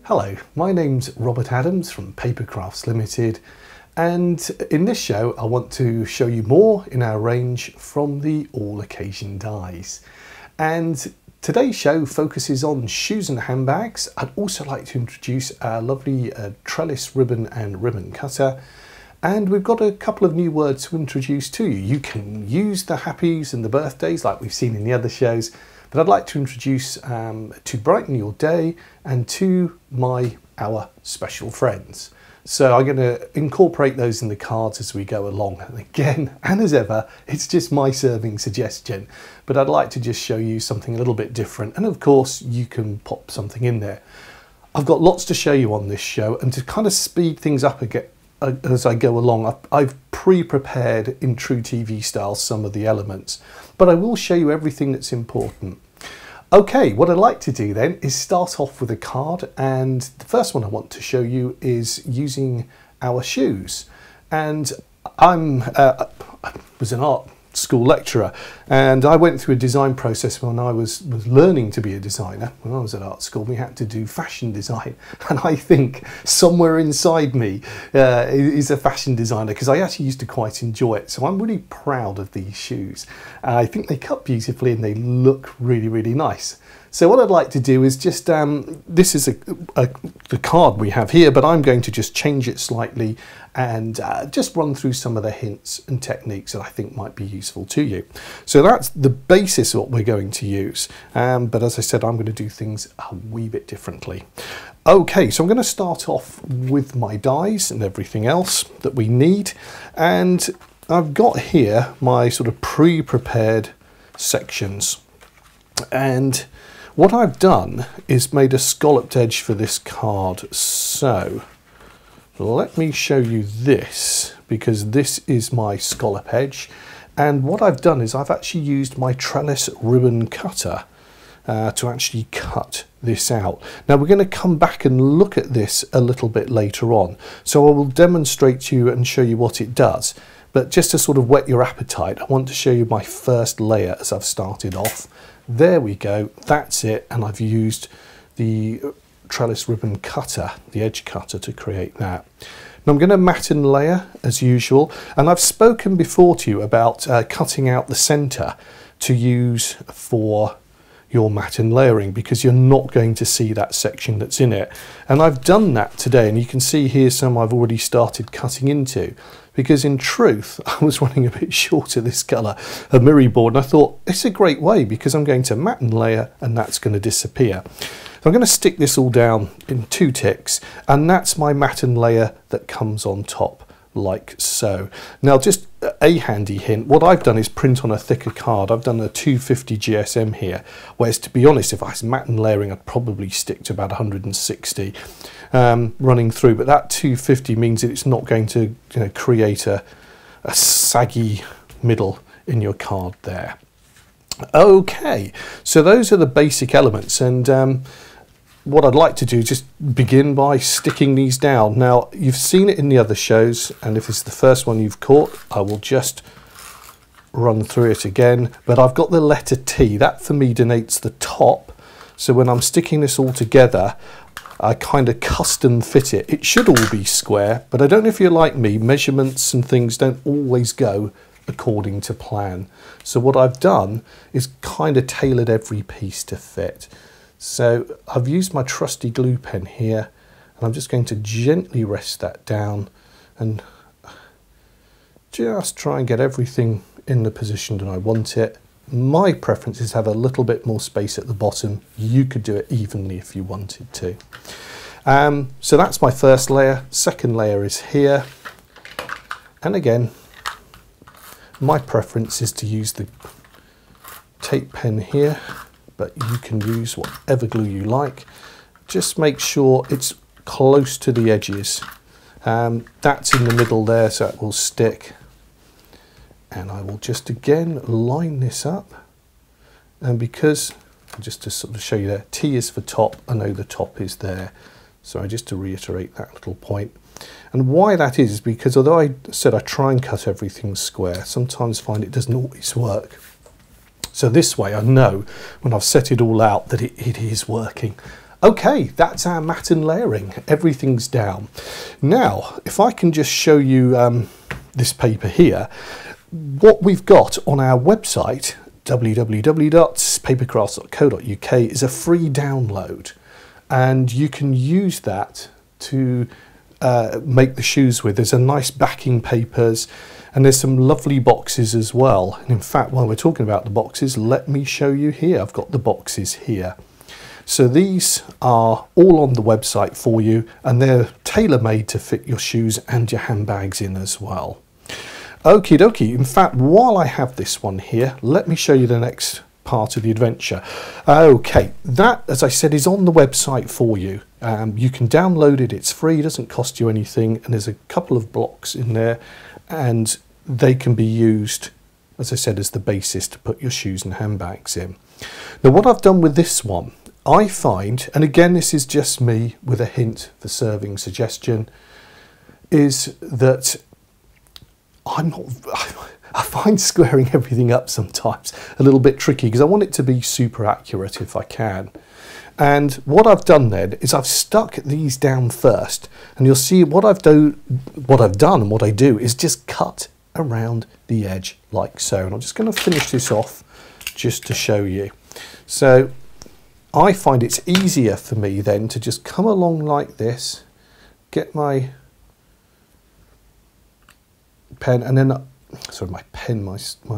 Hello, my name's Robert Adams from Papercrafts Limited, and in this show I want to show you more in our range from the all occasion dies. And today's show focuses on shoes and handbags. I'd also like to introduce our lovely trellis ribbon and ribbon cutter. And we've got a couple of new words to introduce to you. You can use the happies and the birthdays like we've seen in the other shows, but I'd like to introduce to brighten your day and to our special friends. So I'm going to incorporate those in the cards as we go along. And again, and as ever, it's just my serving suggestion, but I'd like to just show you something a little bit different. And of course, you can pop something in there. I've got lots to show you on this show, and to kind of speed things up again, as I go along, I've pre-prepared in true TV style some of the elements, but I will show you everything that's important. Okay, what I'd like to do then is start off with a card, and the first one I want to show you is using our shoes. And I was an art school lecturer, and I went through a design process when I was learning to be a designer. When I was at art school, we had to do fashion design, and I think somewhere inside me is a fashion designer, because I actually used to quite enjoy it. So I'm really proud of these shoes. I think they cut beautifully and they look really nice. So what I'd like to do is just, this is the card we have here, but I'm going to just change it slightly and just run through some of the hints and techniques that I think might be useful to you. So that's the basis of what we're going to use. But as I said, I'm going to do things a wee bit differently. Okay, so I'm going to start off with my dies and everything else that we need. And I've got here my sort of pre-prepared sections. And what I've done is made a scalloped edge for this card. So let me show you this, because this is my scallop edge. And what I've done is I've actually used my trellis ribbon cutter to actually cut this out. Now we're going to come back and look at this a little bit later on. So I will demonstrate to you and show you what it does. But just to sort of whet your appetite, I want to show you my first layer as I've started off. There we go, that's it, and I've used the trellis ribbon cutter, the edge cutter, to create that. Now I'm going to mat and layer as usual, and I've spoken before to you about cutting out the centre to use for your mat and layering, because you're not going to see that section that's in it. And I've done that today, and you can see here some I've already started cutting into, because in truth I was running a bit short of this colour, a mirror board, and I thought it's a great way, because I'm going to mat and layer and that's going to disappear. So I'm going to stick this all down in 2 ticks, and that's my mat and layer that comes on top, like so. Now just a handy hint, what I've done is print on a thicker card. I've done a 250 GSM here, whereas to be honest, if I was mat and layering, I'd probably stick to about 160 running through, but that 250 means that it's not going to create a saggy middle in your card there. Okay, so those are the basic elements, and what I'd like to do is just begin by sticking these down. Now, you've seen it in the other shows, and if it's the first one you've caught, I will just run through it again. But I've got the letter T. That for me denotes the top. So when I'm sticking this all together, I kind of custom fit it. It should all be square, but I don't know if you're like me, measurements and things don't always go according to plan. So what I've done is kind of tailored every piece to fit. So I've used my trusty glue pen here, and I'm just going to gently rest that down and just try and get everything in the position that I want it. My preference is to have a little bit more space at the bottom. You could do it evenly if you wanted to. So that's my first layer. Second layer is here. And again, my preference is to use the tape pen here, but you can use whatever glue you like. Just make sure it's close to the edges. That's in the middle there, so it will stick. And I will just again line this up, and because, just to sort of show you there, T is for top, I know the top is there, so just to reiterate that little point. And why that is because although I said I try and cut everything square, sometimes find it doesn't always work. So this way I know when I've set it all out that it is working. Okay, that's our mat and layering. Everything's down. Now, if I can just show you this paper here, what we've got on our website, www.papercrafts.co.uk, is a free download, and you can use that to make the shoes with. There's a nice backing papers, and there's some lovely boxes as well. And in fact, while we're talking about the boxes, let me show you here. I've got the boxes here. So these are all on the website for you, and they're tailor-made to fit your shoes and your handbags in as well. Okie dokie. In fact, while I have this one here, let me show you the next part of the adventure. Okay, that, as I said, is on the website for you. You can download it, it's free, it doesn't cost you anything, and there's a couple of blocks in there, and they can be used, as I said, as the basis to put your shoes and handbags in. Now, what I've done with this one, I find, and again this is just me with a hint for serving suggestion, is that I find squaring everything up sometimes a little bit tricky, because I want it to be super accurate if I can. And what I've done then is I've stuck these down first, and you'll see what I've done and what I do is just cut around the edge like so. And I'm just going to finish this off just to show you. So I find it's easier for me then to just come along like this, get my pen, and then, sorry, my pen, my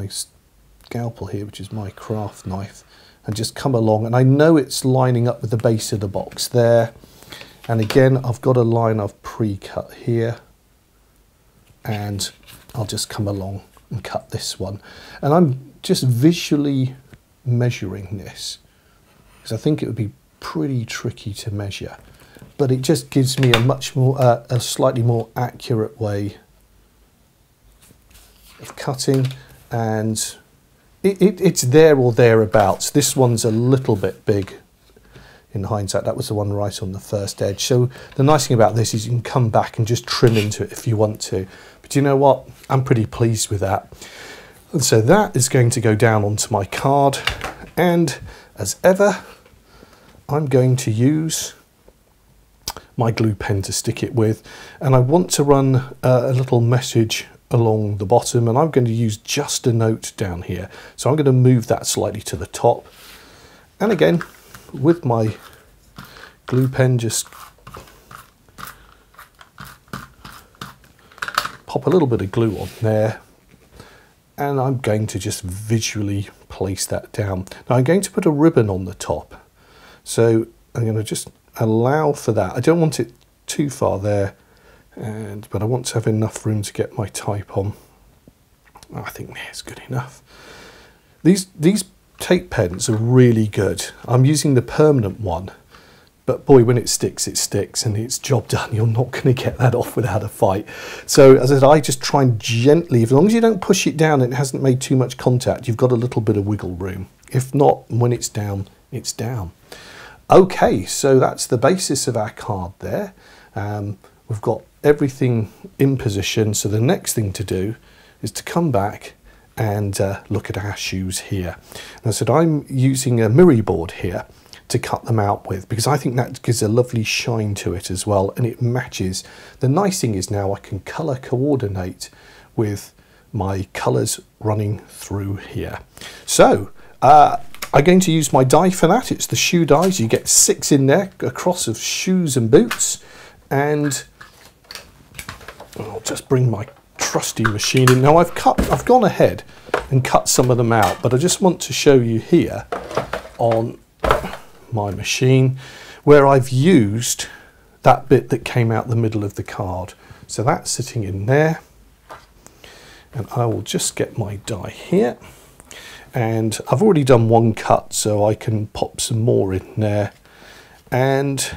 scalpel here, which is my craft knife, and just come along, and I know it's lining up with the base of the box there. And again, I've got a line I've pre-cut here, and I'll just come along and cut this one. And I'm just visually measuring this, because I think it would be pretty tricky to measure, but it just gives me a much more, a slightly more accurate way of cutting, and it's there or thereabouts. This one's a little bit big in hindsight. That was the one right on the first edge. So the nice thing about this is you can come back and just trim into it if you want to. But you know what? I'm pretty pleased with that. And so that is going to go down onto my card. And as ever, I'm going to use my glue pen to stick it with. And I want to run a little message along the bottom, and I'm going to use just a note down here. So I'm going to move that slightly to the top, and again with my glue pen just pop a little bit of glue on there, and I'm going to just visually place that down. Now I'm going to put a ribbon on the top, so I'm going to just allow for that. I don't want it too far there, but I want to have enough room to get my type on. I think that's good enough. These tape pens are really good. I'm using the permanent one, but boy, when it sticks, and it's job done. You're not going to get that off without a fight. So as I said, I just try and gently, as long as you don't push it down and it hasn't made too much contact, you've got a little bit of wiggle room. If not, when it's down, it's down. Okay, so that's the basis of our card there. We've got everything in position, so the next thing to do is to come back and look at our shoes here. And I said I'm using a mirror board here to cut them out with, because I think that gives a lovely shine to it as well, and it matches. The nice thing is now I can colour coordinate with my colours running through here. So I'm going to use my die for that. It's the shoe dies. You get 6 in there, a cross of shoes and boots, and I'll just bring my trusty machine in. Now I've gone ahead and cut some of them out, but I just want to show you here on my machine where I've used that bit that came out the middle of the card. So that's sitting in there, and I will just get my die here, and I've already done one cut, so I can pop some more in there and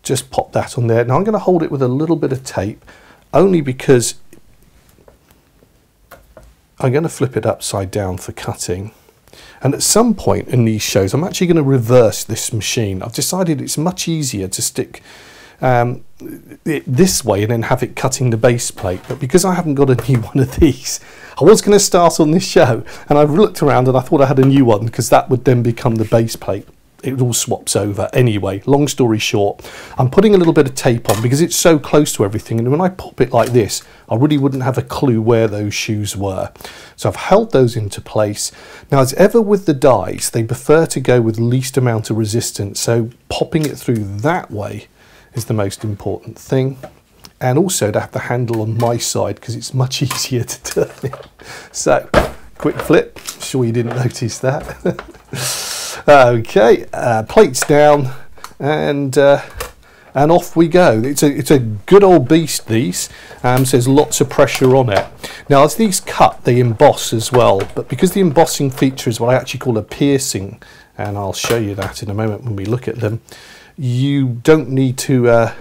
just pop that on there. Now I'm going to hold it with a little bit of tape, only because I'm going to flip it upside down for cutting. And at some point in these shows, I'm actually going to reverse this machine. I've decided it's much easier to stick it this way and then have it cutting the base plate. But because I haven't got a new one of these, I was going to start on this show, and I've looked around and I thought I had a new one, because that would then become the base plate. it all swaps over anyway. Long story short, I'm putting a little bit of tape on because it's so close to everything, and when I pop it like this, I really wouldn't have a clue where those shoes were. So I've held those into place. Now, as ever with the dies, they prefer to go with least amount of resistance, so popping it through that way is the most important thing. And also to have the handle on my side because it's much easier to turn it. So, quick flip, sure you didn't notice that. Okay, plates down, and off we go. It's a good old beast, these. So there's lots of pressure on it. Now, as these cut, they emboss as well, but because the embossing feature is what I actually call a piercing, and I'll show you that in a moment when we look at them, you don't need to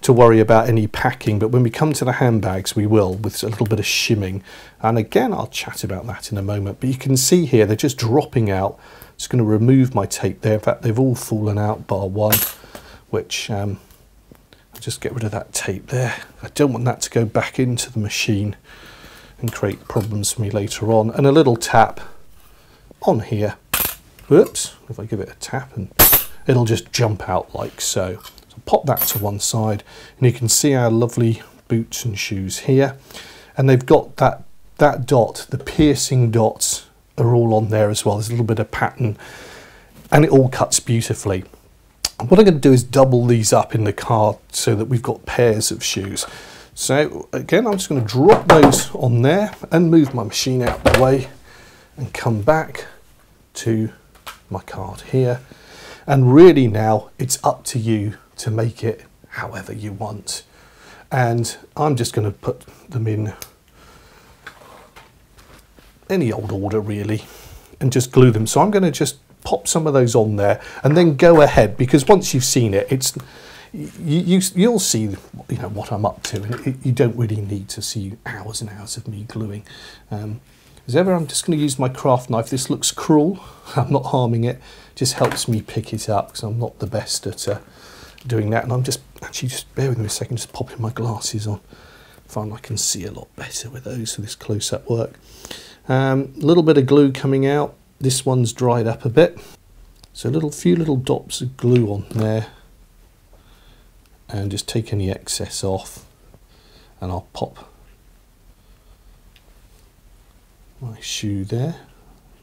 worry about any packing, but when we come to the handbags we will, with a little bit of shimming, and again I'll chat about that in a moment. But you can see here they're just dropping out. Just going to remove my tape there. In fact, they've all fallen out bar one, which I'll just get rid of that tape there. I don't want that to go back into the machine and create problems for me later on. And a little tap on here. Whoops, if I give it a tap, and it'll just jump out like so. Pop that to one side, and you can see our lovely boots and shoes here, and they've got that dot, the piercing dots are all on there as well. There's a little bit of pattern, and it all cuts beautifully. What I'm going to do is double these up in the card so that we've got pairs of shoes. So again, I'm just going to drop those on there and move my machine out of the way and come back to my card here. And really now it's up to you to make it however you want. And I'm just going to put them in any old order really and just glue them. So I'm going to just pop some of those on there and then go ahead, because once you've seen it, it's you'll see, you know, what I'm up to, and you don't really need to see hours and hours of me gluing. As ever, I'm just going to use my craft knife. This looks cruel, I'm not harming it, just helps me pick it up because I'm not the best at doing that. And I'm just bear with me a second, just popping my glasses on. Find I can see a lot better with those for this close-up work. A little bit of glue coming out. This one's dried up a bit, so a few little dots of glue on there, and just take any excess off, and I'll pop my shoe there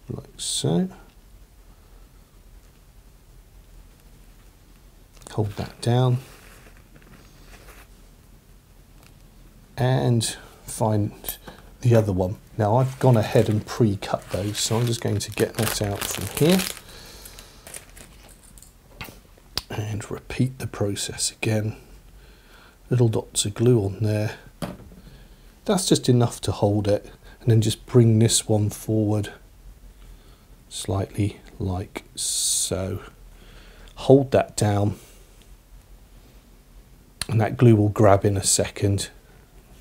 like so. Hold that down and find the other one. Now I've gone ahead and pre-cut those, so I'm just going to get that out from here and repeat the process again. Little dots of glue on there. That's just enough to hold it, and then just bring this one forward slightly like so. Hold that down, and that glue will grab in a second.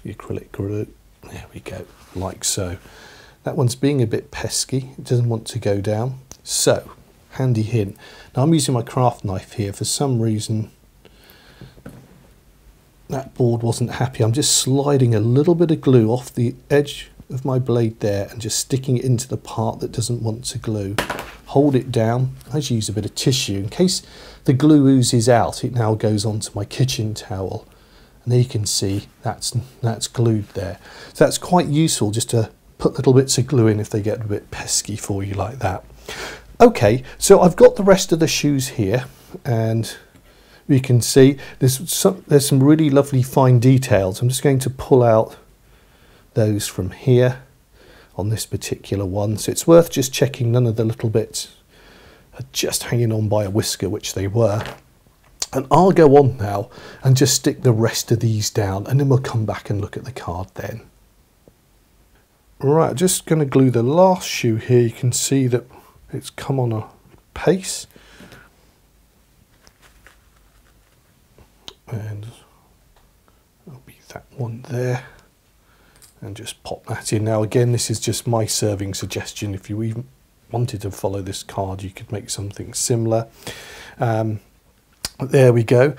The acrylic glue, there we go, like so. That one's being a bit pesky, it doesn't want to go down. So, handy hint. Now I'm using my craft knife here. For some reason that board wasn't happy. I'm just sliding a little bit of glue off the edge of my blade there and just sticking it into the part that doesn't want to glue. Hold it down. I just use a bit of tissue in case the glue oozes out. It now goes onto my kitchen towel, and there you can see that's glued there. So that's quite useful, just to put little bits of glue in if they get a bit pesky for you like that. Okay, so I've got the rest of the shoes here, and you can see there's some really lovely fine details. I'm just going to pull out those from here on this particular one, so it's worth just checking none of the little bits are just hanging on by a whisker, which they were. And I'll go on now and just stick the rest of these down, and then we'll come back and look at the card then. Right, just going to glue the last shoe here. You can see that it's come on a pace, and that'll be that one there, and just pop that in. Now again, this is just my serving suggestion. If you even wanted to follow this card, you could make something similar. There we go.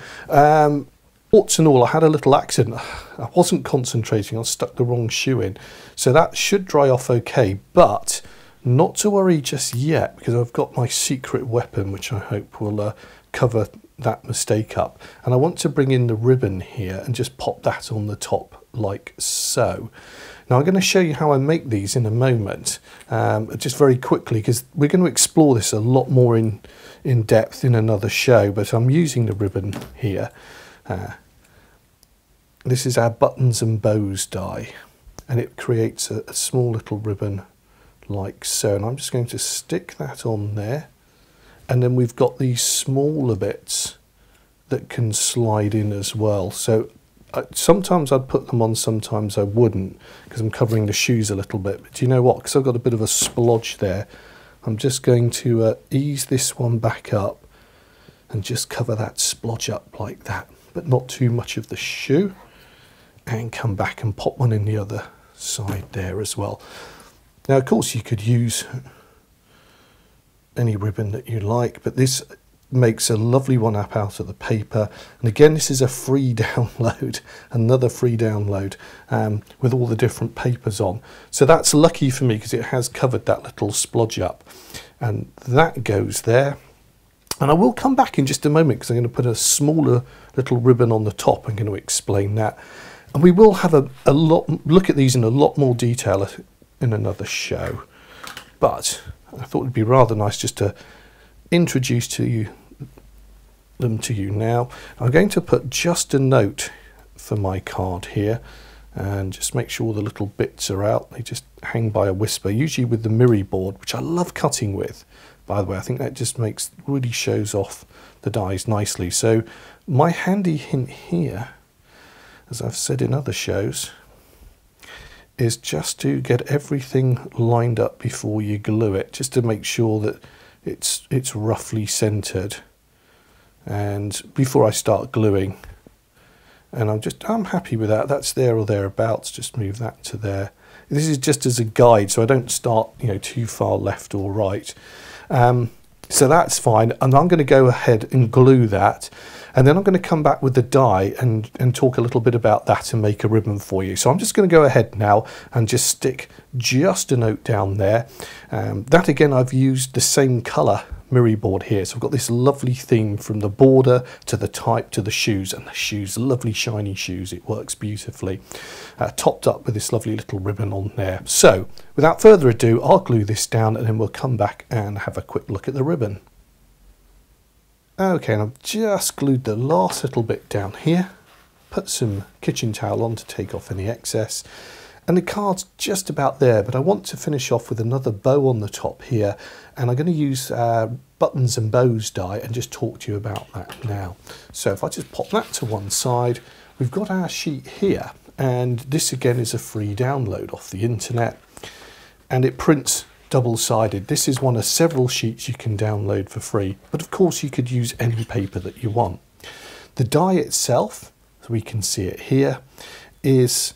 Warts and all, I had a little accident. I wasn't concentrating, I stuck the wrong shoe in. So that should dry off okay, but Not to worry just yet, because I've got my secret weapon, which I hope will cover that mistake up. And I want to bring in the ribbon here and just pop that on the top like so. Now I'm going to show you how I make these in a moment, just very quickly, because we're going to explore this a lot more in depth in another show, but I'm using the ribbon here. This is our buttons and bows die, and it creates a small little ribbon like so, and I'm just going to stick that on there. And then we've got these smaller bits that can slide in as well. So sometimes I'd put them on, sometimes I wouldn't, because I'm covering the shoes a little bit. But do you know what? Because I've got a bit of a splodge there, I'm just going to ease this one back up and just cover that splodge up like that, but not too much of the shoe. And come back and pop one in the other side there as well. Now, of course, you could use any ribbon that you like, but this makes a lovely one up out of the paper. And again, this is a free download, another free download with all the different papers on. So that's lucky for me because it has covered that little splodge up, and that goes there. And I will come back in just a moment because I'm going to put a smaller little ribbon on the top. I'm going to explain that, and we will have a look at these in a lot more detail in another show. But I thought it'd be rather nice just to introduce them to you now. I'm going to put just a note for my card here, and just make sure all the little bits are out. They just hang by a whisper, usually with the mirror board, which I love cutting with. By the way, I think that just really shows off the dies nicely. So my handy hint here, as I've said in other shows, is just to get everything lined up before you glue it, just to make sure that it's roughly centered, and before I start gluing. And I'm happy with that. That's there or thereabouts. Just move that to there. This is just as a guide, so I don't start too far left or right. So that's fine, and I'm going to go ahead and glue that, and then I'm going to come back with the die and talk a little bit about that and make a ribbon for you. So I'm just going to go ahead now and just stick just a note down there. That again, I've used the same colour mirror board here, so I've got this lovely theme from the border to the type to the shoes, and the shoes, lovely shiny shoes, it works beautifully, topped up with this lovely little ribbon on there. So without further ado, I'll glue this down and then we'll come back and have a quick look at the ribbon. Okay, and I've just glued the last little bit down here, put some kitchen towel on to take off any excess, and the card's just about there, but I want to finish off with another bow on the top here, and I'm going to use buttons and bows die and just talk to you about that now. So if I just pop that to one side, we've got our sheet here, and this again is a free download off the internet, and it prints double-sided. This is one of several sheets you can download for free, but of course you could use any paper that you want. The die itself, so we can see it here, is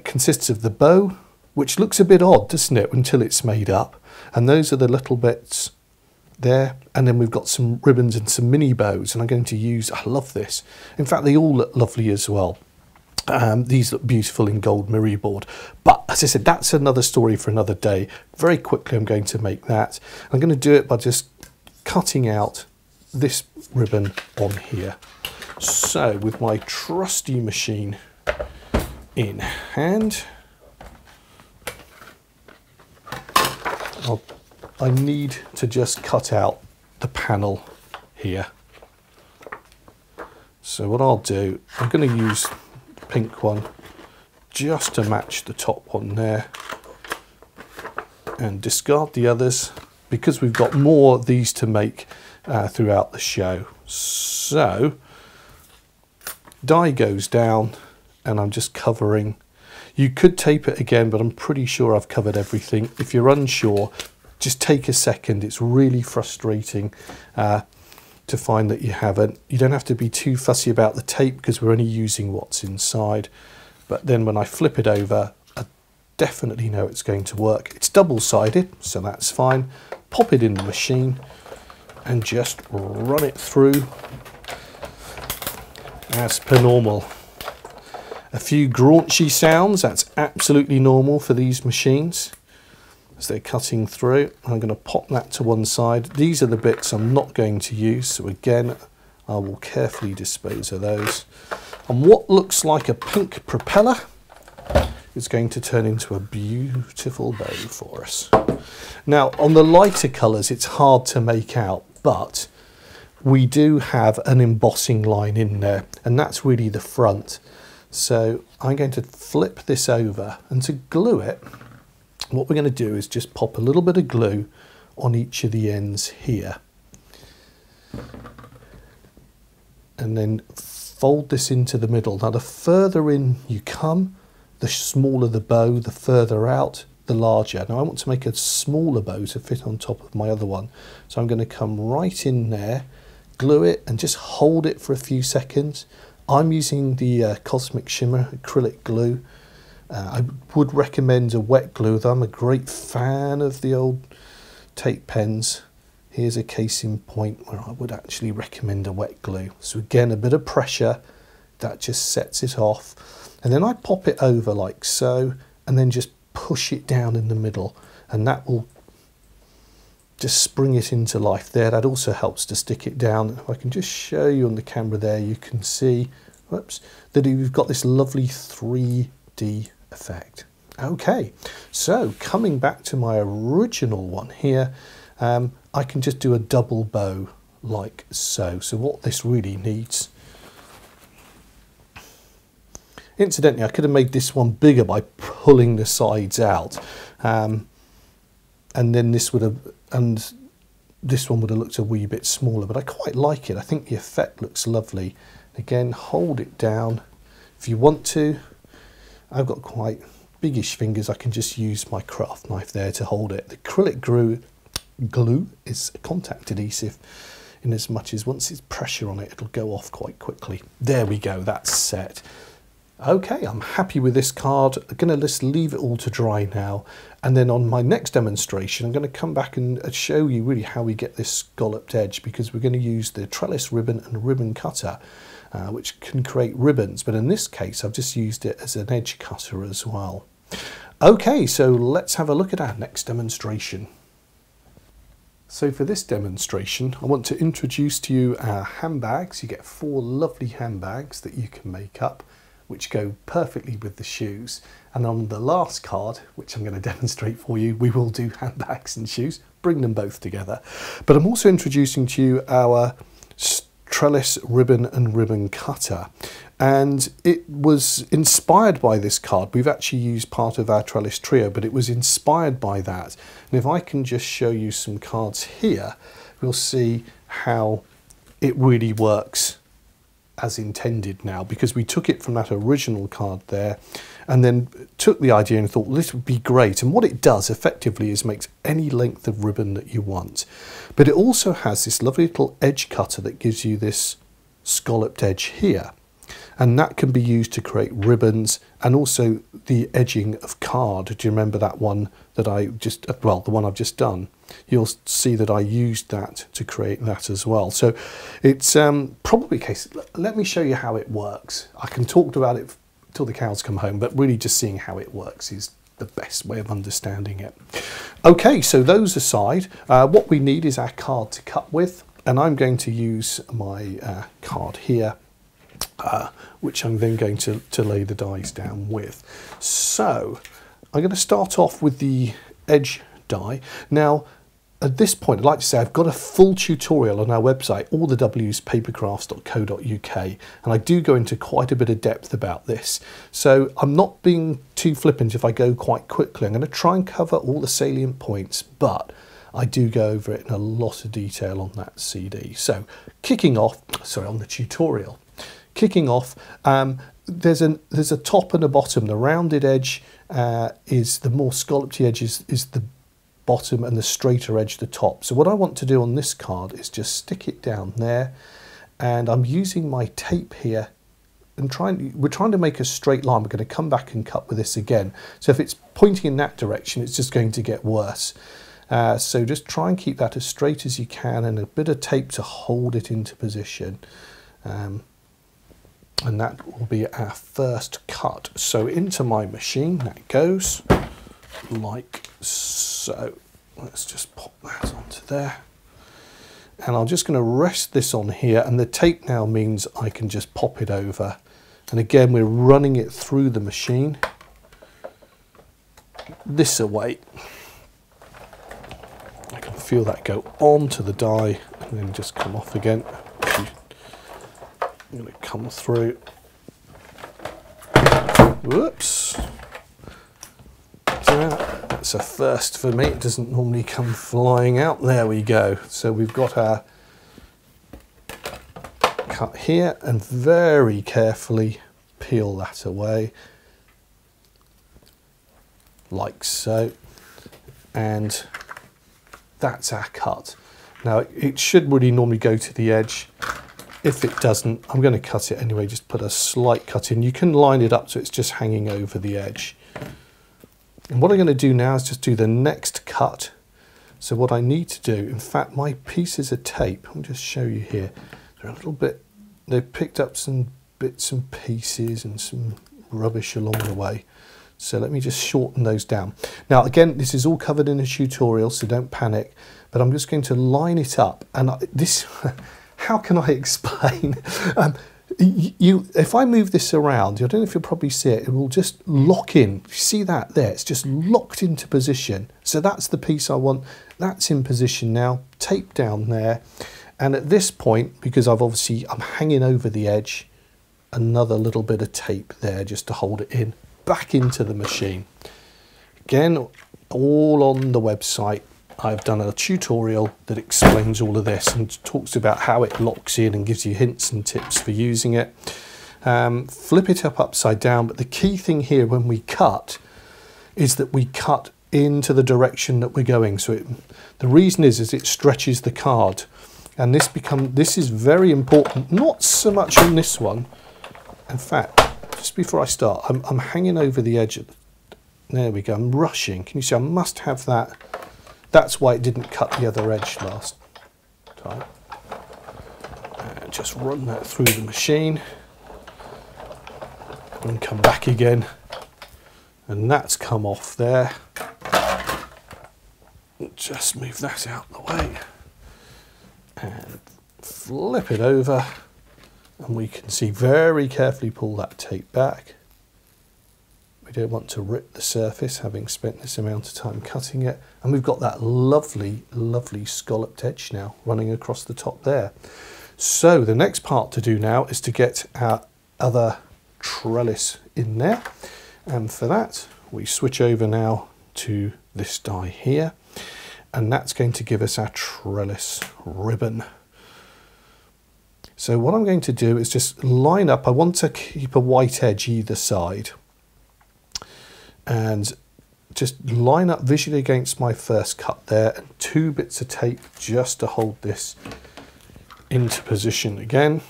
consists of the bow, which looks a bit odd, doesn't it, until it's made up, and those are the little bits there, and then we've got some ribbons and some mini bows, and I'm going to use, I love this, in fact they all look lovely as well. These look beautiful in gold mirror board, but as I said, that's another story for another day. Very quickly I'm going to make that. I'm going to do it by just cutting out this ribbon on here. So with my trusty machine in hand, I need to just cut out the panel here. So what I'll do, I'm going to use the pink one just to match the top one there, and discard the others because we've got more of these to make throughout the show. So die goes down, and I'm just covering. You could tape it again, but I'm pretty sure I've covered everything. If you're unsure, just take a second. It's really frustrating to find that you haven't. You don't have to be too fussy about the tape because we're only using what's inside. But then when I flip it over, I definitely know it's going to work. It's double-sided, so that's fine. Pop it in the machine and just run it through as per normal. A few graunchy sounds, that's absolutely normal for these machines. as they're cutting through. I'm going to pop that to one side. These are the bits I'm not going to use, so again I will carefully dispose of those. And what looks like a pink propeller is going to turn into a beautiful bow for us. Now on the lighter colours it's hard to make out, but we do have an embossing line in there, and that's really the front. So I'm going to flip this over, and to glue it, what we're going to do is just pop a little bit of glue on each of the ends here. And then fold this into the middle. Now the further in you come, the smaller the bow, the further out, the larger. Now I want to make a smaller bow to fit on top of my other one. So I'm going to come right in there, glue it, and just hold it for a few seconds. I'm using the Cosmic Shimmer acrylic glue. I would recommend a wet glue, though I'm a great fan of the old tape pens. Here's a case in point where I would actually recommend a wet glue. So again, a bit of pressure, that just sets it off. And then I pop it over like so, and then just push it down in the middle, and that will just spring it into life there. That also helps to stick it down. If I can just show you on the camera there, you can see, whoops, that we've got this lovely 3D effect. Okay, so coming back to my original one here, I can just do a double bow like so. So what this really needs, incidentally, I could have made this one bigger by pulling the sides out, and then this would have, and this one would have looked a wee bit smaller, but I quite like it. I think the effect looks lovely. Again, hold it down if you want to. I've got quite biggish fingers. I can just use my craft knife there to hold it. The acrylic glue is a contact adhesive, in as much as once it's pressure on it, it'll go off quite quickly. There we go, that's set. Okay, I'm happy with this card. I'm going to just leave it all to dry now, and then on my next demonstration I'm going to come back and show you really how we get this scalloped edge, because we're going to use the trellis ribbon and ribbon cutter, which can create ribbons, but in this case I've just used it as an edge cutter as well. Okay, so let's have a look at our next demonstration. So for this demonstration I want to introduce to you our handbags. You get 4 lovely handbags that you can make up, which go perfectly with the shoes. And on the last card, which I'm going to demonstrate for you, we will do handbags and shoes, bring them both together. But I'm also introducing to you our trellis ribbon and ribbon cutter. And it was inspired by this card. We've actually used part of our trellis trio, but it was inspired by that. And if I can just show you some cards here, we'll see how it really works as intended now, because we took it from that original card there and then took the idea and thought, well, this would be great. And what it does effectively is makes any length of ribbon that you want, but it also has this lovely little edge cutter that gives you this scalloped edge here, and that can be used to create ribbons and also the edging of card. Do you remember that one that I just, well, the one I've just done? You'll see that I used that to create that as well. So it's probably a case, let me show you how it works. I can talk about it till the cows come home, but really just seeing how it works is the best way of understanding it. Okay, so those aside, what we need is our card to cut with, and I'm going to use my card here, which I'm then going to lay the dies down with. So I'm going to start off with the edge die. Now at this point I'd like to say I've got a full tutorial on our website, allthewspapercrafts.co.uk, and I do go into quite a bit of depth about this, so I'm not being too flippant if I go quite quickly. I'm going to try and cover all the salient points, but I do go over it in a lot of detail on that CD. So kicking off, sorry, on the tutorial, kicking off, there's a top and a bottom. The rounded edge is the more scalloped edge is the bottom, and the straighter edge the top. So what I want to do on this card is just stick it down there, and I'm using my tape here and we're trying to make a straight line. We're going to come back and cut with this again. So if it's pointing in that direction, it's just going to get worse. So just try and keep that as straight as you can, and a bit of tape to hold it into position. And that will be our first cut. So into my machine that goes like So let's just pop that onto there. And I'm just going to rest this on here, and the tape now means I can just pop it over. And again, we're running it through the machine this away. I can feel that go onto the die and then just come off again. I'm going to come through. Whoops. That's a first for me. It doesn't normally come flying out. There we go. So we've got our cut here, and very carefully peel that away like so, and that's our cut. Now it should really normally go to the edge. If it doesn't, I'm going to cut it anyway. Just put a slight cut in. You can line it up so it's just hanging over the edge. And what I'm going to do now is just do the next cut. So what I need to do, in fact, my pieces of tape, I'll just show you here. They're a little bit, they've picked up some bits and pieces and some rubbish along the way. So let me just shorten those down. Now, again, this is all covered in a tutorial, so don't panic, but I'm just going to line it up. And this, how can I explain? If I move this around, I don't know if you'll probably see it, it will just lock in. You see that there? It's just locked into position. So that's the piece I want. That's in position now, tape down there. And at this point, because I'm hanging over the edge, another little bit of tape there just to hold it in, back into the machine. Again, all on the website. I've done a tutorial that explains all of this and talks about how it locks in and gives you hints and tips for using it. Flip it up upside down, but the key thing here when we cut is that we cut into the direction that we're going. So the reason is it stretches the card, and this is very important. Not so much on this one. In fact, just before I start, I'm hanging over the edge. There we go. I'm rushing. Can you see? I must have that. That's why it didn't cut the other edge last time. And just run that through the machine and come back again. And that's come off there. Just move that out the way and flip it over. And we can see, very carefully pull that tape back. We don't want to rip the surface, having spent this amount of time cutting it. And we've got that lovely, lovely scalloped edge now running across the top there. So the next part to do now is to get our other trellis in there. And for that, we switch over now to this die here. And that's going to give us our trellis ribbon. So what I'm going to do is just line up. I want to keep a white edge either side. And just line up visually against my first cut there, and 2 bits of tape just to hold this into position again.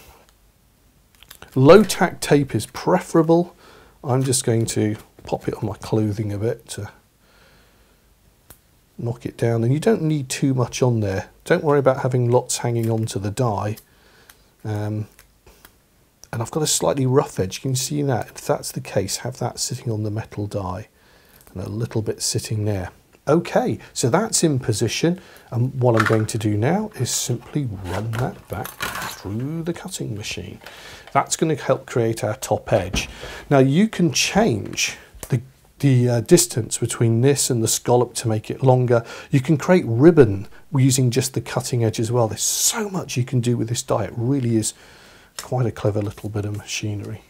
Low tack tape is preferable. I'm just going to pop it on my clothing a bit to knock it down, and you don't need too much on there. Don't worry about having lots hanging onto the die. And I've got a slightly rough edge. You can see that. If that's the case, have that sitting on the metal die and a little bit sitting there. Okay, so that's in position, and what I'm going to do now is simply run that back through the cutting machine. That's going to help create our top edge. Now you can change the distance between this and the scallop to make it longer. You can create ribbon using just the cutting edge as well. There's so much you can do with this die. It really is quite a clever little bit of machinery.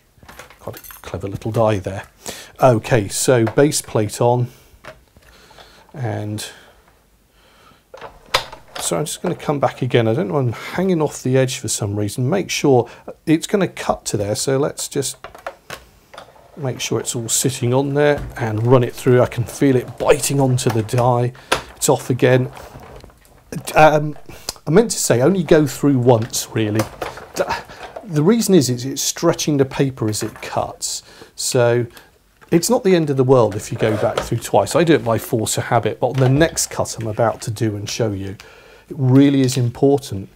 Quite a clever little die there. Okay, so base plate on, and so I'm just going to come back again. I don't know, I'm hanging off the edge for some reason. Make sure it's going to cut to there, so let's just make sure it's all sitting on there and run it through. I can feel it biting onto the die. It's off again. I meant to say only go through once, really. The reason is it's stretching the paper as it cuts. So it's not the end of the world if you go back through twice. I do it by force of habit, but on the next cut I'm about to do and show you, it really is important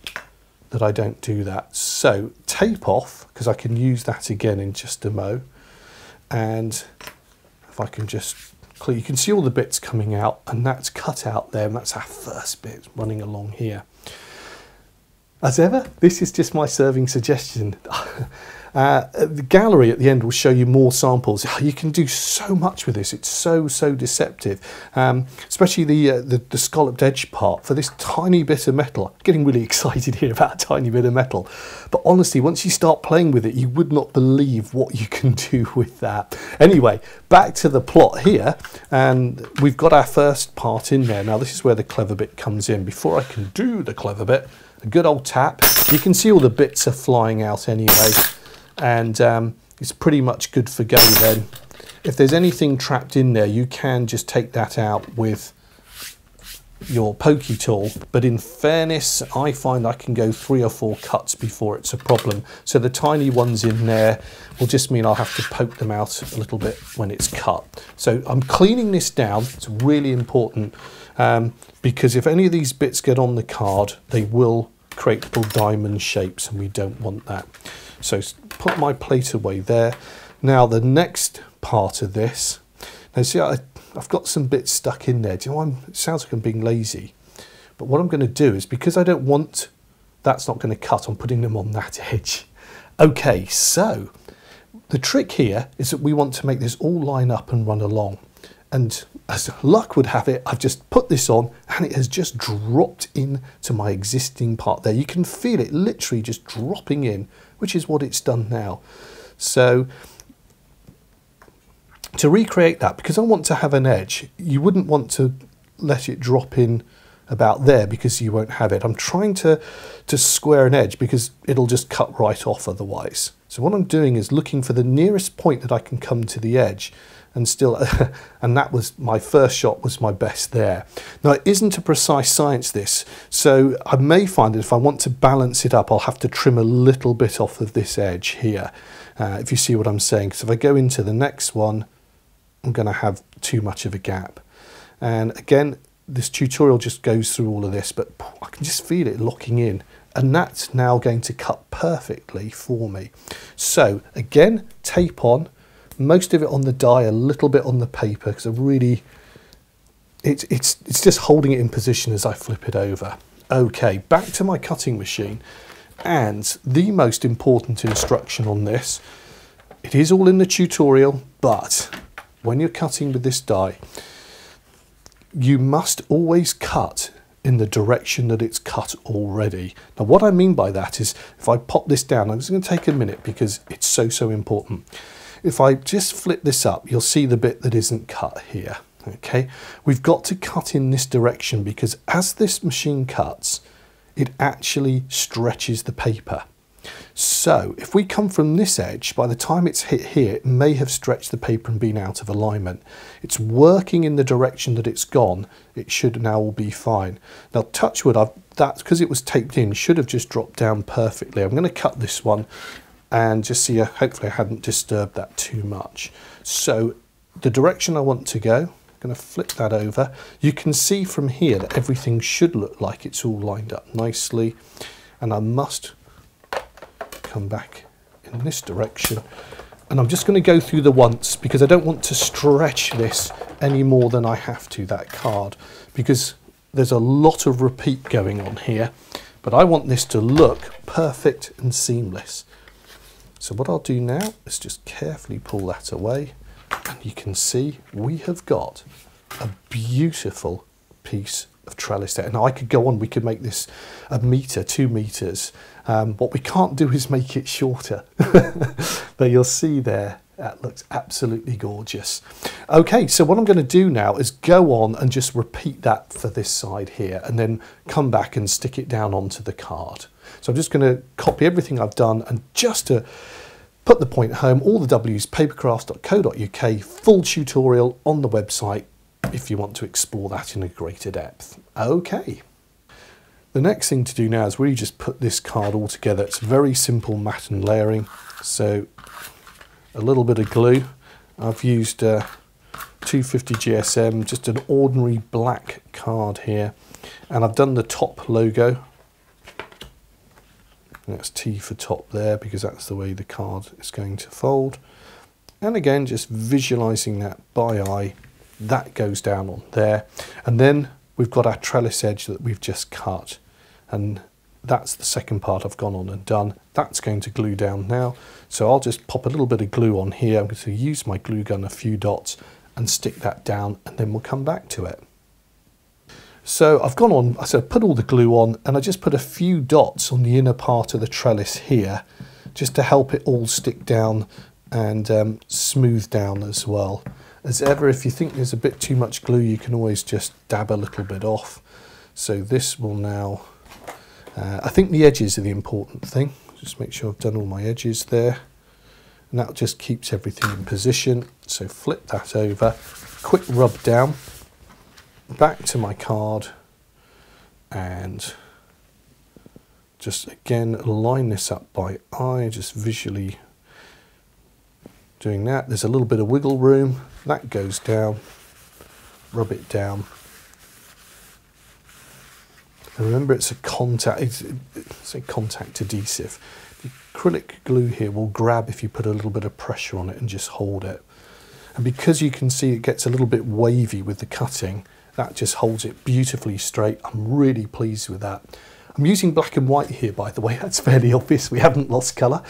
that I don't do that. So tape off, because I can use that again in just a mo. And if I can just clear. You can see all the bits coming out, and that's cut out there, and that's our first bit running along here. As ever, this is just my serving suggestion. The gallery at the end will show you more samples. You can do so much with this. It's so deceptive, especially the scalloped edge part for this tiny bit of metal. I'm getting really excited here about a tiny bit of metal, but honestly, once you start playing with it, you would not believe what you can do with that. Anyway, back to the plot here, and we've got our first part in there. Now this is where the clever bit comes in. Before I can do the clever bit, a good old tap. You can see all the bits are flying out anyway, and it's pretty much good for go then. If there's anything trapped in there, you can just take that out with your pokey tool, but in fairness, I find I can go 3 or 4 cuts before it's a problem. So the tiny ones in there will just mean I'll have to poke them out a little bit when it's cut. So I'm cleaning this down. It's really important, because if any of these bits get on the card, they will create little diamond shapes, and we don't want that. So put my plate away there. Now the next part of this, now see I've got some bits stuck in there. Do you know, it sounds like I'm being lazy, but what I'm going to do is, because I don't want, that's not going to cut, I'm putting them on that edge. Okay, so the trick here is that we want to make this all line up and run along. And as luck would have it, I've just put this on and it has just dropped into my existing part there. You can feel it literally just dropping in, which is what it's done now. So to recreate that, because I want to have an edge, you wouldn't want to let it drop in about there because you won't have it. I'm trying to square an edge because it'll just cut right off otherwise. So what I'm doing is looking for the nearest point that I can come to the edge, and still, and that was my first shot, was my best there. Now it isn't a precise science this, so I may find that if I want to balance it up, I'll have to trim a little bit off of this edge here, if you see what I'm saying. Because if I go into the next one, I'm going to have too much of a gap. And again, this tutorial just goes through all of this, but I can just feel it locking in, and that's now going to cut perfectly for me. So again, tape on. Most of it on the die, a little bit on the paper, because I really, it's just holding it in position as I flip it over. Okay, back to my cutting machine, and the most important instruction on this, it is all in the tutorial, but when you're cutting with this die, you must always cut in the direction that it's cut already. Now what I mean by that is, if I pop this down, I'm just going to take a minute because it's so important. If I just flip this up, you'll see the bit that isn't cut here. Okay, we've got to cut in this direction because as this machine cuts, it actually stretches the paper. So if we come from this edge, by the time it's hit here, it may have stretched the paper and been out of alignment. It's working in the direction that it's gone. It should now all be fine. Now touch wood, that, because it was taped in, should have just dropped down perfectly. I'm going to cut this one and just see, hopefully I hadn't disturbed that too much. So the direction I want to go, I'm going to flip that over. You can see from here that everything should look like it's all lined up nicely, and I must come back in this direction, and I'm just going to go through the once because I don't want to stretch this any more than I have to, that card, because there's a lot of repeat going on here, but I want this to look perfect and seamless. So what I'll do now is just carefully pull that away, and you can see we have got a beautiful piece of trellis there. Now I could go on, we could make this 1 meter, 2 meters. What we can't do is make it shorter, but you'll see there, that looks absolutely gorgeous. Okay, so what I'm going to do now is go on and just repeat that for this side here, and then come back and stick it down onto the card. So I'm just going to copy everything I've done, and just to put the point home, all the W's, papercrafts.co.uk, full tutorial on the website if you want to explore that in a greater depth. Okay. The next thing to do now is really just put this card all together. It's very simple mat and layering. So a little bit of glue. I've used 250 GSM, just an ordinary black card here. And I've done the top logo. And that's T for top there, because that's the way the card is going to fold. And again, just visualizing that by eye, that goes down on there. And then we've got our trellis edge that we've just cut, and that's the second part I've gone on and done. That's going to glue down now. So I'll just pop a little bit of glue on here. I'm going to use my glue gun a few dots and stick that down, and then we'll come back to it. So I've gone on, I said put all the glue on, and I just put a few dots on the inner part of the trellis here, just to help it all stick down and smooth down as well. As ever, if you think there's a bit too much glue, you can always just dab a little bit off. So this will now, I think the edges are the important thing. Just make sure I've done all my edges there. And that just keeps everything in position. So flip that over, quick rub down, back to my card, and just again line this up by eye, just visually doing that. There's a little bit of wiggle room. That goes down, rub it down. And remember, it's a contact, it's a contact adhesive. The acrylic glue here will grab if you put a little bit of pressure on it and just hold it. And because you can see it gets a little bit wavy with the cutting, that just holds it beautifully straight. I'm really pleased with that. I'm using black and white here, by the way. That's fairly obvious. We haven't lost colour.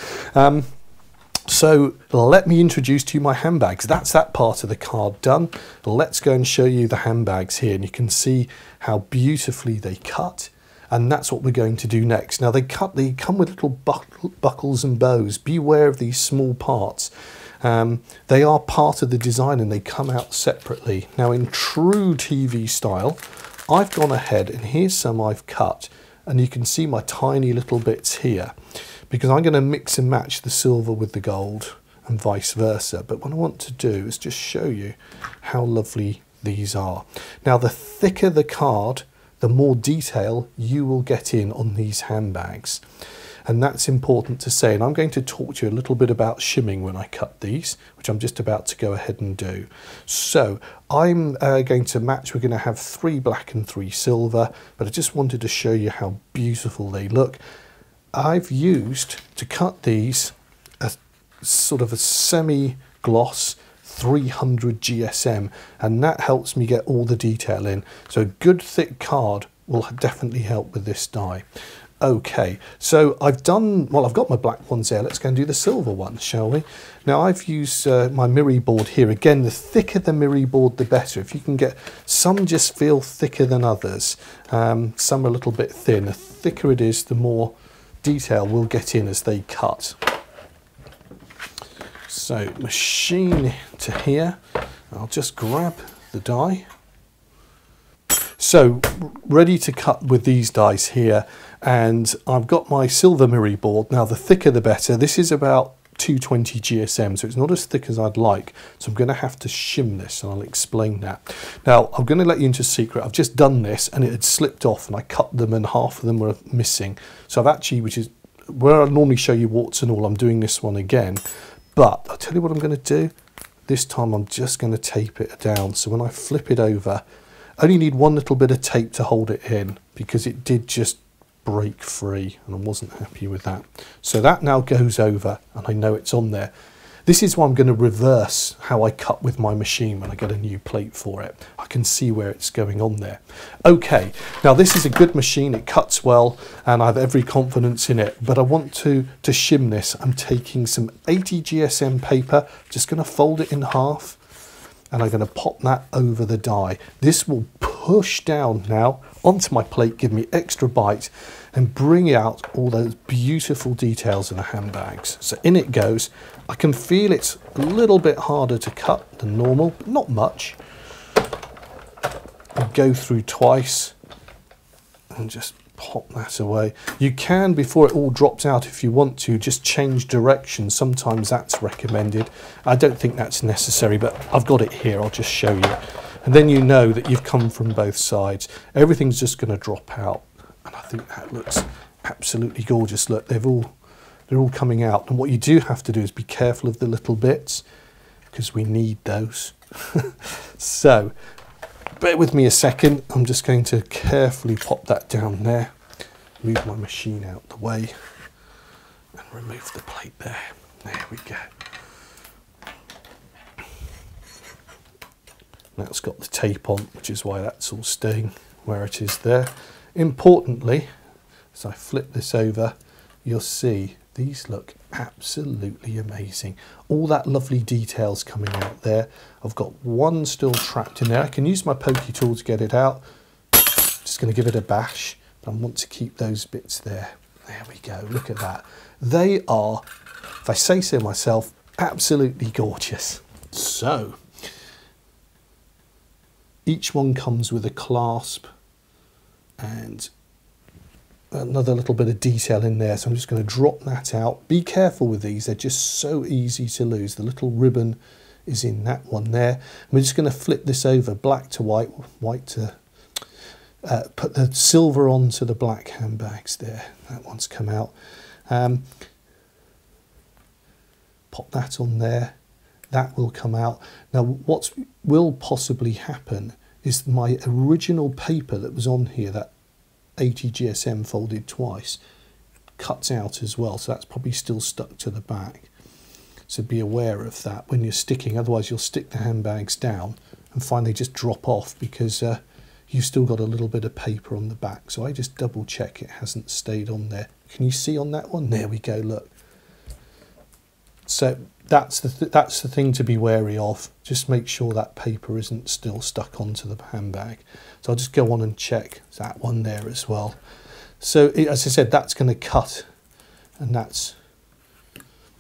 So let me introduce to you my handbags. That's that part of the card done. Let's go and show you the handbags here, and you can see how beautifully they cut. And that's what we're going to do next. Now they come with little buckles and bows. Beware of these small parts. They are part of the design and they come out separately. Now in true TV style, I've gone ahead and here's some I've cut, and you can see my tiny little bits here, because I'm going to mix and match the silver with the gold and vice versa. But what I want to do is just show you how lovely these are. Now the thicker the card, the more detail you will get in on these handbags. And that's important to say. And I'm going to talk to you a little bit about shimming when I cut these, which I'm just about to go ahead and do. So I'm going to match, we're going to have 3 black and 3 silver, but I just wanted to show you how beautiful they look. I've used, to cut these, a sort of a semi-gloss 300 GSM, and that helps me get all the detail in. So a good thick card will definitely help with this die. Okay, so I've got my black ones there. Let's go and do the silver ones, shall we? Now I've used my mirror board here. Again, the thicker the mirror board, the better. If you can get, some just feel thicker than others. Some are a little bit thin. The thicker it is, the more detail we'll get in as they cut. So machine to here. I'll just grab the die. So ready to cut with these dies here, and I've got my silver mirror board. Now the thicker the better. This is about 220 GSM, so it's not as thick as I'd like, so I'm going to have to shim this, and I'll explain that. Now I'm going to let you into a secret. I've just done this and it had slipped off, and I cut them and half of them were missing. So I've actually, which is where I normally show you warts and all, I'm doing this one again. But I'll tell you what I'm going to do. This time I'm just going to tape it down, so when I flip it over, I only need one little bit of tape to hold it in, because it did just break free and I wasn't happy with that. So that now goes over and I know it's on there. This is why I'm going to reverse how I cut with my machine when I get a new plate for it. I can see where it's going on there. Okay, now this is a good machine, it cuts well and I have every confidence in it, but I want to shim this. I'm taking some 80 GSM paper, just going to fold it in half, and I'm going to pop that over the die. This will push down now onto my plate, give me extra bite, and bring out all those beautiful details in the handbags. So in it goes. I can feel it's a little bit harder to cut than normal, but not much. I go through twice and just pop that away. You can, before it all drops out, if you want to, just change direction. Sometimes that's recommended. I don't think that's necessary, but I've got it here. I'll just show you. And then you know that you've come from both sides. Everything's just going to drop out. And I think that looks absolutely gorgeous. Look, they're all coming out. And what you do have to do is be careful of the little bits, because we need those. So bear with me a second. I'm just going to carefully pop that down there, move my machine out the way, and remove the plate there. There we go. That's got the tape on, which is why that's all staying where it is there. Importantly, as I flip this over, you'll see these look absolutely amazing. All that lovely details coming out there. I've got one still trapped in there. I can use my pokey tool to get it out. Just going to give it a bash. I want to keep those bits there. There we go, look at that. They are, if I say so myself, absolutely gorgeous. So, each one comes with a clasp and another little bit of detail in there. So I'm just going to drop that out. Be careful with these, they're just so easy to lose. The little ribbon is in that one there. We're just going to flip this over, black to white, white to put the silver onto the black handbags there. That one's come out. Pop that on there. That will come out. Now what will possibly happen is my original paper that was on here, that 80 GSM folded twice, cuts out as well. So that's probably still stuck to the back. So be aware of that when you're sticking. Otherwise you'll stick the handbags down and finally just drop off because you've still got a little bit of paper on the back. So I just double check it hasn't stayed on there. Can you see on that one? There we go, look. So that's the thing to be wary of. Just make sure that paper isn't still stuck onto the handbag. So I'll just go on and check that one there as well. So as I said, that's going to cut, and that's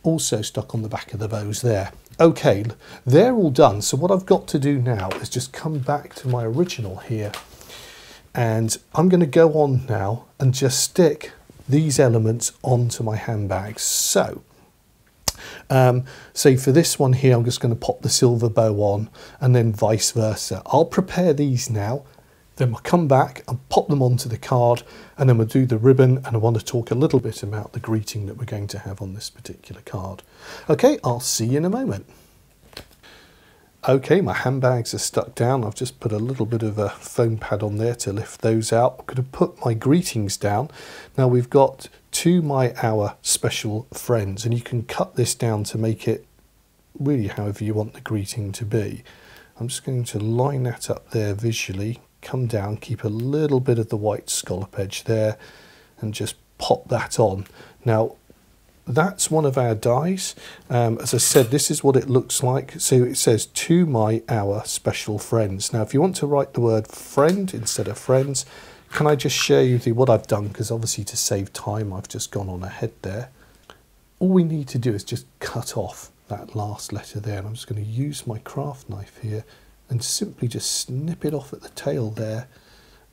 also stuck on the back of the bows there. Okay, they're all done. So what I've got to do now is just come back to my original here, and I'm going to go on now and just stick these elements onto my handbags. So say for this one here, I'm just going to pop the silver bow on, and then vice versa. I'll prepare these now, then I'll come back and pop them onto the card, and then we'll do the ribbon, and I want to talk a little bit about the greeting that we're going to have on this particular card. Okay, I'll see you in a moment. Okay, my handbags are stuck down. I've just put a little bit of a foam pad on there to lift those out. I'm going to put my greetings down. Now we've got to our special friends, and you can cut this down to make it really however you want the greeting to be. I'm just going to line that up there visually, come down, keep a little bit of the white scallop edge there, and just pop that on. Now that's one of our dies. As I said, this is what it looks like. So it says to our special friends. Now if you want to write the word friend instead of friends, can I just show you what I've done, because obviously to save time I've just gone on ahead there. All we need to do is just cut off that last letter there, and I'm just going to use my craft knife here and simply just snip it off at the tail there,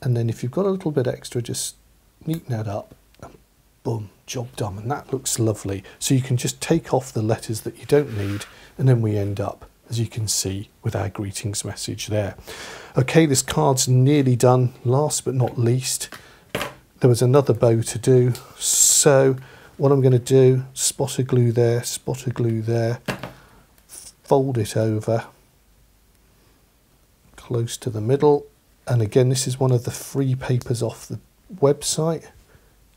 and then if you've got a little bit extra, just neaten that up and boom, job done. And that looks lovely. So you can just take off the letters that you don't need, and then we end up, as you can see, with our greetings message there. Okay, this card's nearly done. Last but not least, there was another bow to do. So what I'm going to do, spot of glue there, fold it over close to the middle. And again, this is one of the free papers off the website.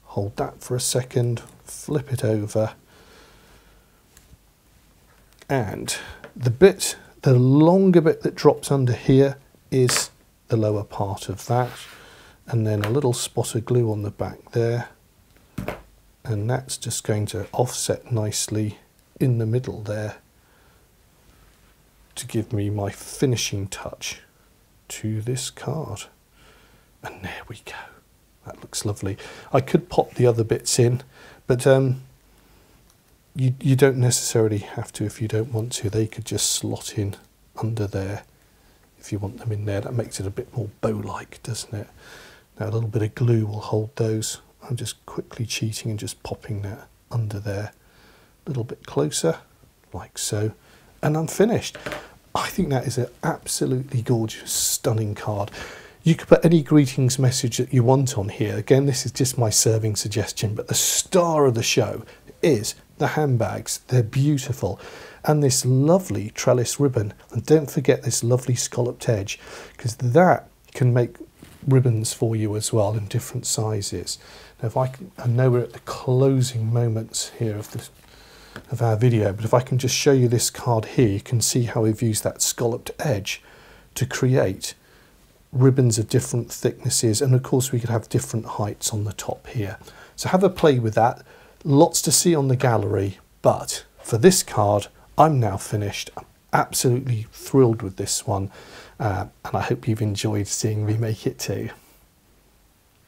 Hold that for a second, flip it over, and the longer bit that drops under here is the lower part of that, and then a little spot of glue on the back there, and that's just going to offset nicely in the middle there to give me my finishing touch to this card. And there we go. That looks lovely. I could pop the other bits in, but you don't necessarily have to if you don't want to. They could just slot in under there if you want them in there. That makes it a bit more bow-like, doesn't it? Now a little bit of glue will hold those. I'm just quickly cheating and just popping that under there. A little bit closer, like so, and I'm finished. I think that is an absolutely gorgeous, stunning card. You could put any greetings message that you want on here. Again, this is just my serving suggestion, but the star of the show is the handbags. They're beautiful. And this lovely trellis ribbon. And don't forget this lovely scalloped edge, because that can make ribbons for you as well in different sizes. Now, I know we're at the closing moments here of our video, but if I can just show you this card here, you can see how we've used that scalloped edge to create ribbons of different thicknesses, and of course we could have different heights on the top here. So have a play with that. Lots to see on the gallery, but for this card I'm now finished. I'm absolutely thrilled with this one, and I hope you've enjoyed seeing me make it too.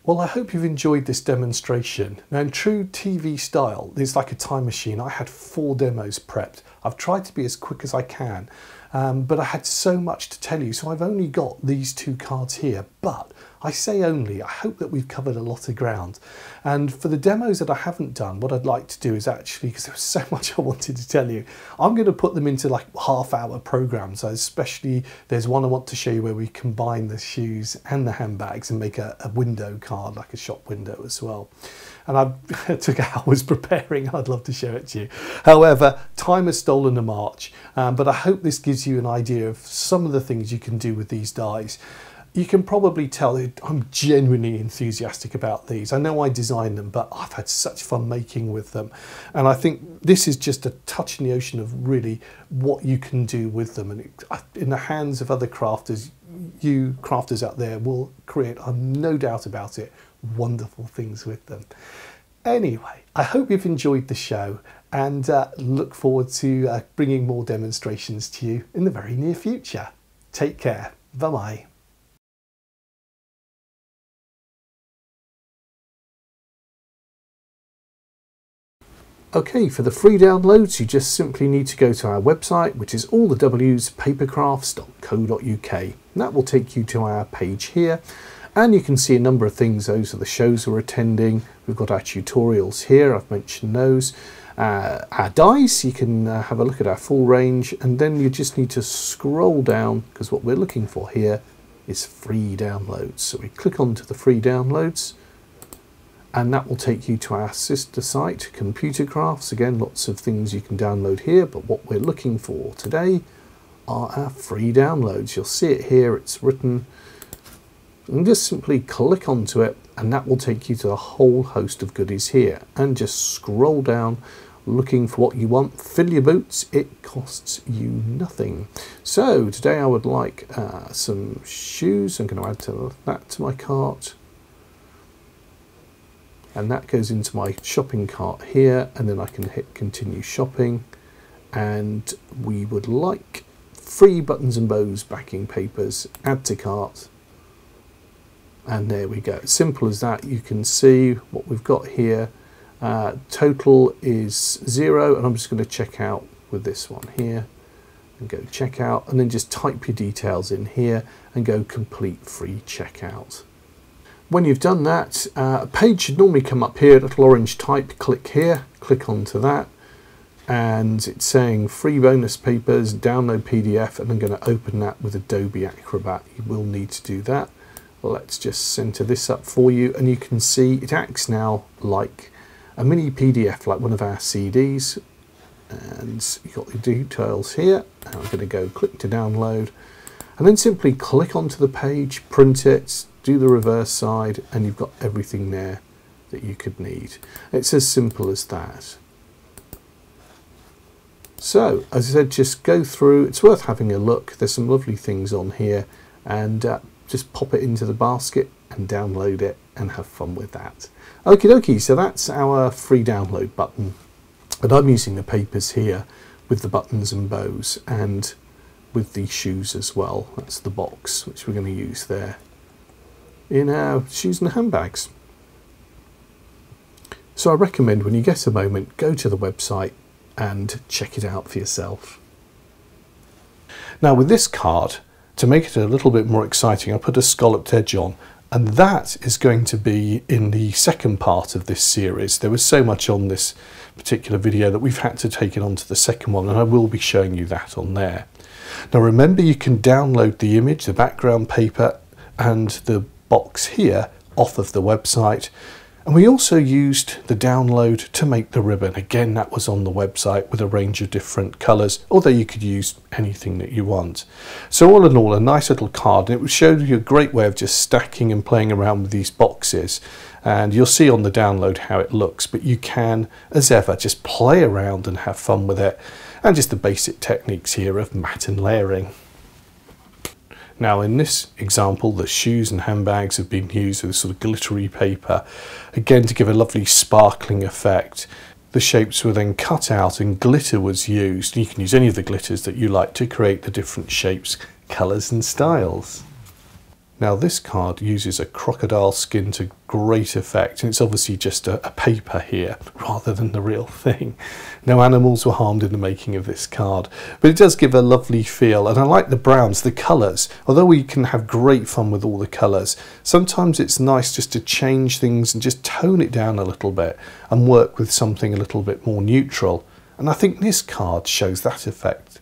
Well, I hope you've enjoyed this demonstration. Now, in true TV style, it's like a time machine. I had 4 demos prepped. I've tried to be as quick as I can, but I had so much to tell you, so I've only got these 2 cards here. But I say only, I hope that we've covered a lot of ground. And for the demos that I haven't done, what I'd like to do is actually, because there was so much I wanted to tell you, I'm going to put them into like half-hour programs. So especially, there's one I want to show you where we combine the shoes and the handbags and make a window card, like a shop window as well. And I took hours preparing. I'd love to show it to you. However, time has stolen a march, but I hope this gives you an idea of some of the things you can do with these dies. You can probably tell that I'm genuinely enthusiastic about these. I know I designed them, but I've had such fun making with them. And I think this is just a touch in the ocean of really what you can do with them. And in the hands of other crafters, you crafters out there will create, I'm no doubt about it, wonderful things with them. Anyway, I hope you've enjoyed the show, and look forward to bringing more demonstrations to you in the very near future. Take care. Bye-bye. Okay, for the free downloads, you just simply need to go to our website, which is allthewspapercrafts.co.uk. And that will take you to our page here, and you can see a number of things. Those are the shows we're attending. We've got our tutorials here, I've mentioned those. Our dies, you can have a look at our full range, and then you just need to scroll down, because what we're looking for here is free downloads. So we click onto the free downloads, and that will take you to our sister site, Computer Crafts. Again, lots of things you can download here, but what we're looking for today are our free downloads. You'll see it here, it's written, and just simply click onto it, and that will take you to a whole host of goodies here. And just scroll down, looking for what you want. Fill your boots, it costs you nothing. So today I would like some shoes. I'm going to add that to my cart. And that goes into my shopping cart here, and then I can hit continue shopping. And we would like free buttons and bows backing papers, add to cart, and there we go. Simple as that. You can see what we've got here. Total is 0, and I'm just going to check out with this one here and go checkout, and then just type your details in here and go complete free checkout. When you've done that, a page should normally come up here, a little orange type. Click here, click onto that, and it's saying free bonus papers, download PDF, and I'm going to open that with Adobe Acrobat. You will need to do that. Well, let's just center this up for you, and you can see it acts now like a mini PDF, like one of our CDs. And you've got the details here. And I'm going to go click to download, and then simply click onto the page, print it, do the reverse side, and you've got everything there that you could need. It's as simple as that. So, as I said, just go through. It's worth having a look. There's some lovely things on here, and just pop it into the basket and download it and have fun with that. Okie dokie, so that's our free download button. And I'm using the papers here with the buttons and bows, and with the shoes as well. That's the box which we're going to use there in our shoes and handbags. So I recommend when you get a moment, go to the website and check it out for yourself. Now with this card, to make it a little bit more exciting, I put a scalloped edge on, and that is going to be in the second part of this series. There was so much on this particular video that we've had to take it on to the second one, and I will be showing you that on there. Now remember, you can download the image, the background paper, and the box here off of the website. And we also used the download to make the ribbon. Again, that was on the website with a range of different colours, although you could use anything that you want. So all in all, a nice little card, and it showed you a great way of just stacking and playing around with these boxes. And you'll see on the download how it looks, but you can, as ever, just play around and have fun with it. And just the basic techniques here of mat and layering. Now in this example, the shoes and handbags have been used with sort of glittery paper, again to give a lovely sparkling effect. The shapes were then cut out and glitter was used. You can use any of the glitters that you like to create the different shapes, colours and styles. Now this card uses a crocodile skin to great effect, and it's obviously just a paper here rather than the real thing. No animals were harmed in the making of this card, but it does give a lovely feel, and I like the browns, the colours. Although we can have great fun with all the colours, sometimes it's nice just to change things and just tone it down a little bit and work with something a little bit more neutral. And I think this card shows that effect,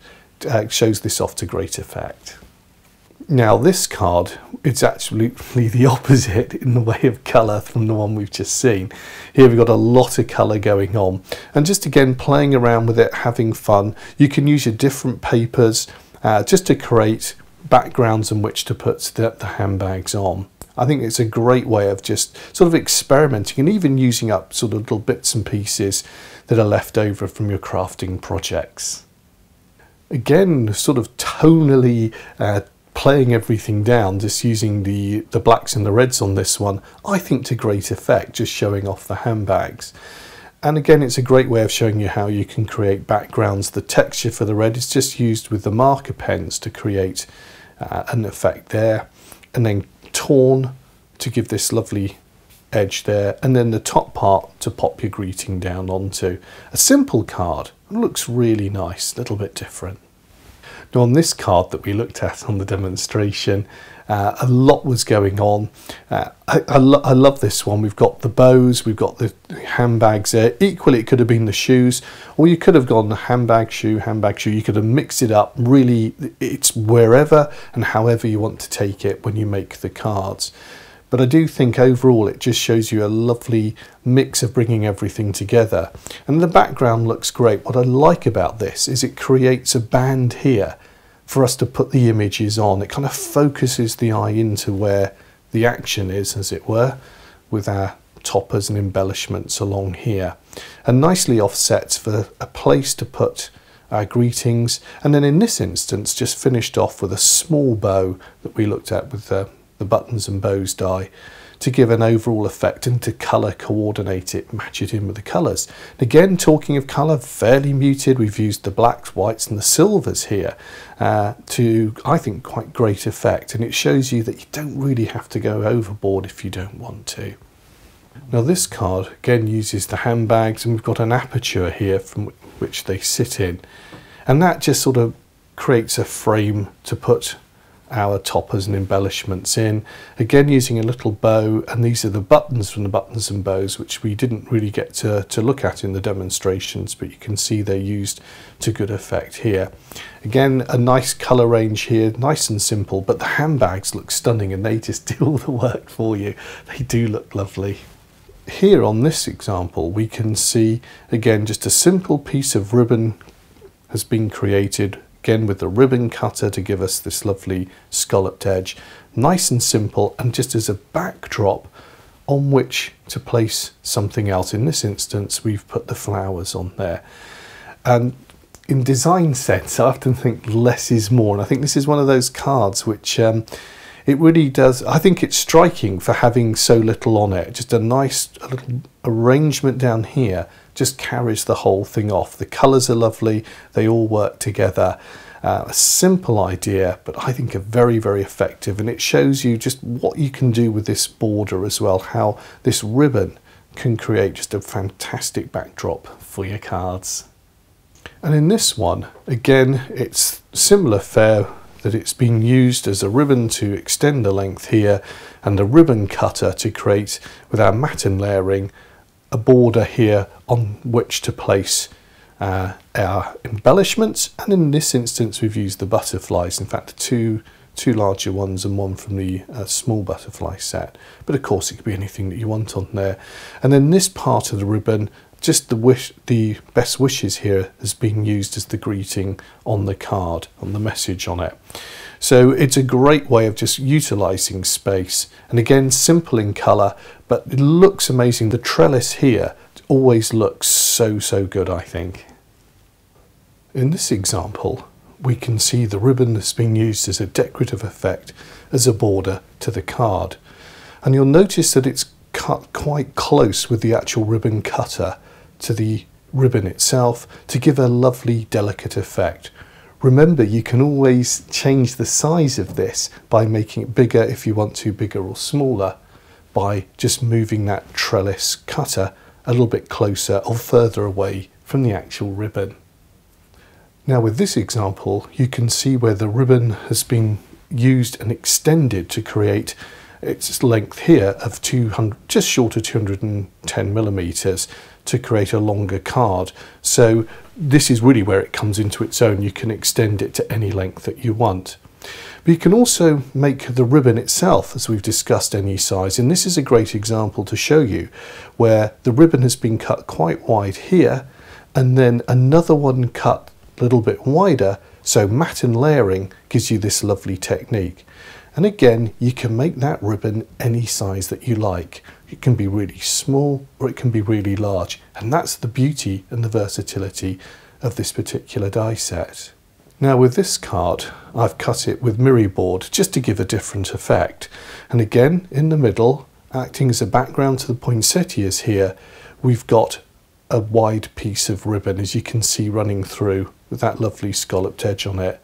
shows this off to great effect. Now this card, it's absolutely the opposite in the way of colour from the one we've just seen. Here we've got a lot of colour going on, and just again playing around with it, having fun. You can use your different papers just to create backgrounds in which to put the handbags on. I think it's a great way of just sort of experimenting and even using up sort of little bits and pieces that are left over from your crafting projects. Again, sort of tonally playing everything down, just using the blacks and the reds on this one, I think to great effect, just showing off the handbags. And again, it's a great way of showing you how you can create backgrounds. The texture for the red is just used with the marker pens to create an effect there, and then torn to give this lovely edge there, and then the top part to pop your greeting down onto. A simple card, it looks really nice, a little bit different. Now on this card that we looked at on the demonstration, a lot was going on. I love this one. We've got the bows, we've got the handbags there. Equally, it could have been the shoes, or you could have gone the handbag, shoe. You could have mixed it up. Really, it's wherever and however you want to take it when you make the cards. But I do think overall it just shows you a lovely mix of bringing everything together. And the background looks great. What I like about this is it creates a band here for us to put the images on. It kind of focuses the eye into where the action is, as it were, with our toppers and embellishments along here. And nicely offsets for a place to put our greetings. And then in this instance, just finished off with a small bow that we looked at with the buttons and bows die to give an overall effect and to colour coordinate it, match it in with the colours. Again, talking of colour, fairly muted. We've used the blacks, whites and the silvers here to, I think, quite great effect, and it shows you that you don't really have to go overboard if you don't want to. Now this card again uses the handbags, and we've got an aperture here from which they sit in, and that just sort of creates a frame to put our toppers and embellishments in, again using a little bow, and these are the buttons from the buttons and bows, which we didn't really get to look at in the demonstrations, but you can see they're used to good effect here. Again, a nice colour range here, nice and simple, but the handbags look stunning and they just do all the work for you. They do look lovely. Here on this example we can see again just a simple piece of ribbon has been created, again with the ribbon cutter to give us this lovely scalloped edge, nice and simple, and just as a backdrop on which to place something else. In this instance we've put the flowers on there, and in design sense I often think less is more, and I think this is one of those cards which it really does, I think it's striking for having so little on it. Just a nice little arrangement down here just carries the whole thing off. The colours are lovely, they all work together. A simple idea, but I think a very, very effective, and it shows you just what you can do with this border as well, how this ribbon can create just a fantastic backdrop for your cards. And in this one, again, it's similar fare, that it's been used as a ribbon to extend the length here, and a ribbon cutter to create, with our matten layering, a border here on which to place our embellishments. And in this instance we've used the butterflies, in fact two larger ones and one from the small butterfly set, but of course it could be anything that you want on there. And then this part of the ribbon, just the best wishes here has been used as the greeting on the card, on the message on it. So it's a great way of just utilising space, and again simple in colour, but it looks amazing. The trellis here always looks so good, I think. In this example we can see the ribbon that's been used as a decorative effect as a border to the card. And you'll notice that it's cut quite close with the actual ribbon cutter to the ribbon itself to give a lovely delicate effect. Remember, you can always change the size of this by making it bigger if you want to, bigger or smaller, by just moving that trellis cutter a little bit closer or further away from the actual ribbon. Now with this example, you can see where the ribbon has been used and extended to create its length here of 200, just short of 210 millimeters, to create a longer card. So this is really where it comes into its own. You can extend it to any length that you want. But you can also make the ribbon itself, as we've discussed, any size. And this is a great example to show you where the ribbon has been cut quite wide here, and then another one cut a little bit wider. So mat and layering gives you this lovely technique. And again, you can make that ribbon any size that you like. It can be really small or it can be really large. And that's the beauty and the versatility of this particular die set. Now with this card, I've cut it with mirror board just to give a different effect. And again, in the middle, acting as a background to the poinsettias here, we've got a wide piece of ribbon, as you can see, running through with that lovely scalloped edge on it.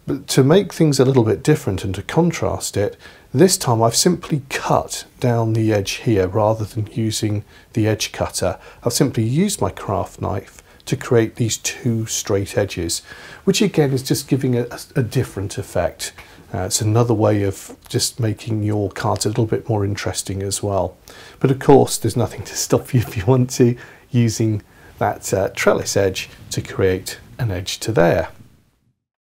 But to make things a little bit different and to contrast it, this time I've simply cut down the edge here rather than using the edge cutter. I've simply used my craft knife to create these two straight edges, which again is just giving a different effect. It's another way of just making your cards a little bit more interesting as well. But of course, there's nothing to stop you if you want to using that trellis edge to create an edge to there.